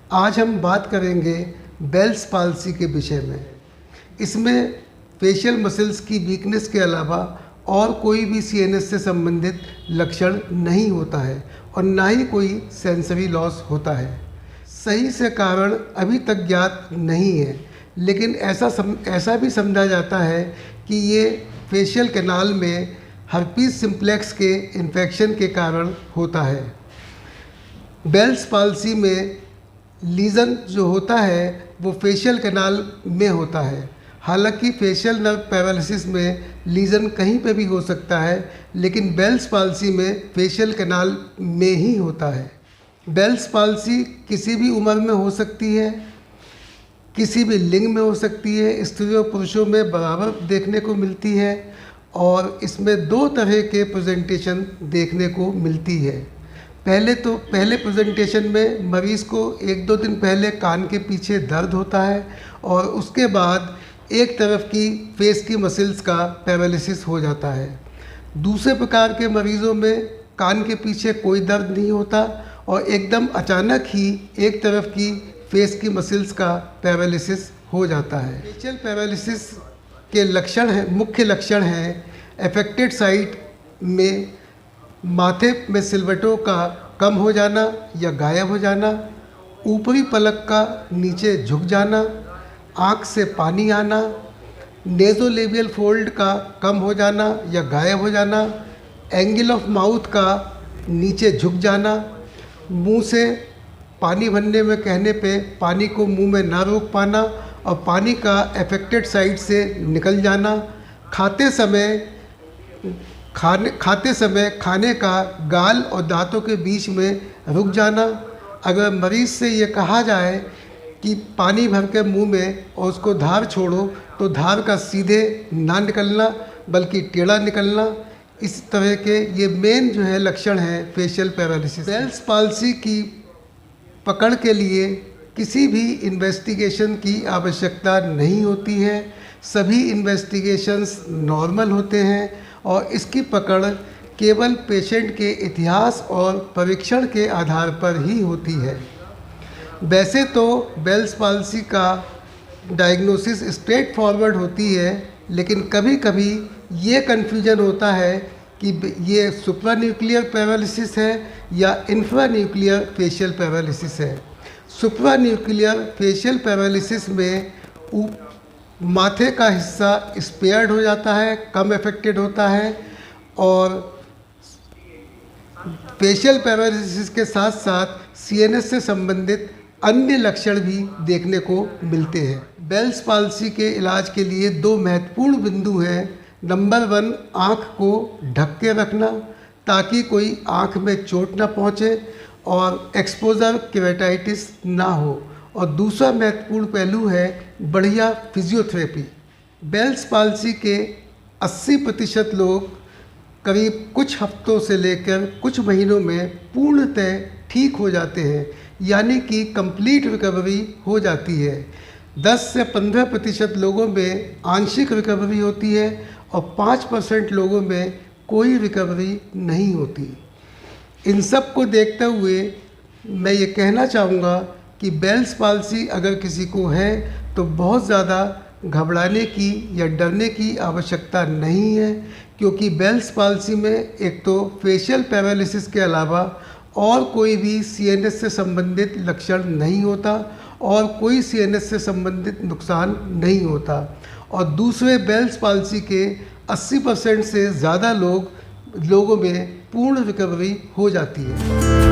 आज हम बात करेंगे बेल्स पाल्सी के विषय में। इसमें फेशियल मसल्स की वीकनेस के अलावा और कोई भी सीएनएस से संबंधित लक्षण नहीं होता है और ना ही कोई सेंसरी लॉस होता है। सही से कारण अभी तक ज्ञात नहीं है, लेकिन ऐसा भी समझा जाता है कि ये फेशियल कैनाल में हर्पीस सिम्प्लेक्स के इन्फेक्शन के कारण होता है। बेल्स पाल्सी में लीजन जो होता है वो फेशियल कैनाल में होता है। हालांकि फेशियल नर्व पैरालिसिस में लीजन कहीं पे भी हो सकता है, लेकिन बेल्स पाल्सी में फेशियल कैनाल में ही होता है। बेल्स पाल्सी किसी भी उम्र में हो सकती है, किसी भी लिंग में हो सकती है, स्त्रियों पुरुषों में बराबर देखने को मिलती है और इसमें दो तरह के प्रेजेंटेशन देखने को मिलती है। पहले प्रेजेंटेशन में मरीज़ को 1-2 दिन पहले कान के पीछे दर्द होता है और उसके बाद एक तरफ की फेस की मसल्स का पैरालिसिस हो जाता है। दूसरे प्रकार के मरीज़ों में कान के पीछे कोई दर्द नहीं होता और एकदम अचानक ही एक तरफ की फेस की मसल्स का पैरालिसिस हो जाता है। फेशियल पैरालिसिस के मुख्य लक्षण हैं अफेक्टेड साइट में माथे में सिलवटों का कम हो जाना या गायब हो जाना, ऊपरी पलक का नीचे झुक जाना, आँख से पानी आना, नेज़ोलेबियल फोल्ड का कम हो जाना या गायब हो जाना, एंगल ऑफ माउथ का नीचे झुक जाना, मुंह से पानी भरने में कहने पे पानी को मुंह में ना रोक पाना और पानी का अफेक्टेड साइड से निकल जाना, खाते समय खाने का गाल और दांतों के बीच में रुक जाना। अगर मरीज़ से ये कहा जाए कि पानी भर के मुँह में और उसको धार छोड़ो तो धार का सीधे ना निकलना बल्कि टेढ़ा निकलना, इस तरह के ये मेन जो है लक्षण हैं फेशियल पैरालिसिस। बेल्स पाल्सी की पकड़ के लिए किसी भी इन्वेस्टिगेशन की आवश्यकता नहीं होती है। सभी इन्वेस्टिगेशंस नॉर्मल होते हैं और इसकी पकड़ केवल पेशेंट के इतिहास और परीक्षण के आधार पर ही होती है। वैसे तो बेल्स पाल्सी का डायग्नोसिस स्ट्रेट फॉरवर्ड होती है, लेकिन कभी कभी ये कन्फ्यूजन होता है कि ये सुप्रान्यूक्लियर पैरालिसिस है या इंफ्रान्यूक्लियर फेशियल पैरालिसिस है। सुप्रान्यूक्लियर फेशियल पैरालिसिस में माथे का हिस्सा स्पेयर्ड हो जाता है, कम अफेक्टेड होता है और फेशियल पैरालिसिस के साथ साथ सीएनएस से संबंधित अन्य लक्षण भी देखने को मिलते हैं। बेल्स पाल्सी के इलाज के लिए 2 महत्वपूर्ण बिंदु हैं। नंबर 1, आँख को ढक के रखना ताकि कोई आँख में चोट ना पहुँचे और एक्सपोजर केराटिटिस ना हो, और दूसरा महत्वपूर्ण पहलू है बढ़िया फिजियोथेरेपी। बेल्स पाल्सी के 80% लोग करीब कुछ हफ्तों से लेकर कुछ महीनों में पूर्णतः ठीक हो जाते हैं, यानी कि कंप्लीट रिकवरी हो जाती है। 10 से 15% लोगों में आंशिक रिकवरी होती है और 5% लोगों में कोई रिकवरी नहीं होती। इन सब को देखते हुए मैं ये कहना चाहूँगा कि बेल्स पाल्सी अगर किसी को है तो बहुत ज़्यादा घबराने की या डरने की आवश्यकता नहीं है, क्योंकि बेल्स पाल्सी में एक तो फेशियल पैरालिसिस के अलावा और कोई भी सीएनएस से संबंधित लक्षण नहीं होता और कोई सीएनएस से संबंधित नुकसान नहीं होता, और दूसरे बेल्स पाल्सी के 80% से ज़्यादा लोगों में पूर्ण रिकवरी हो जाती है।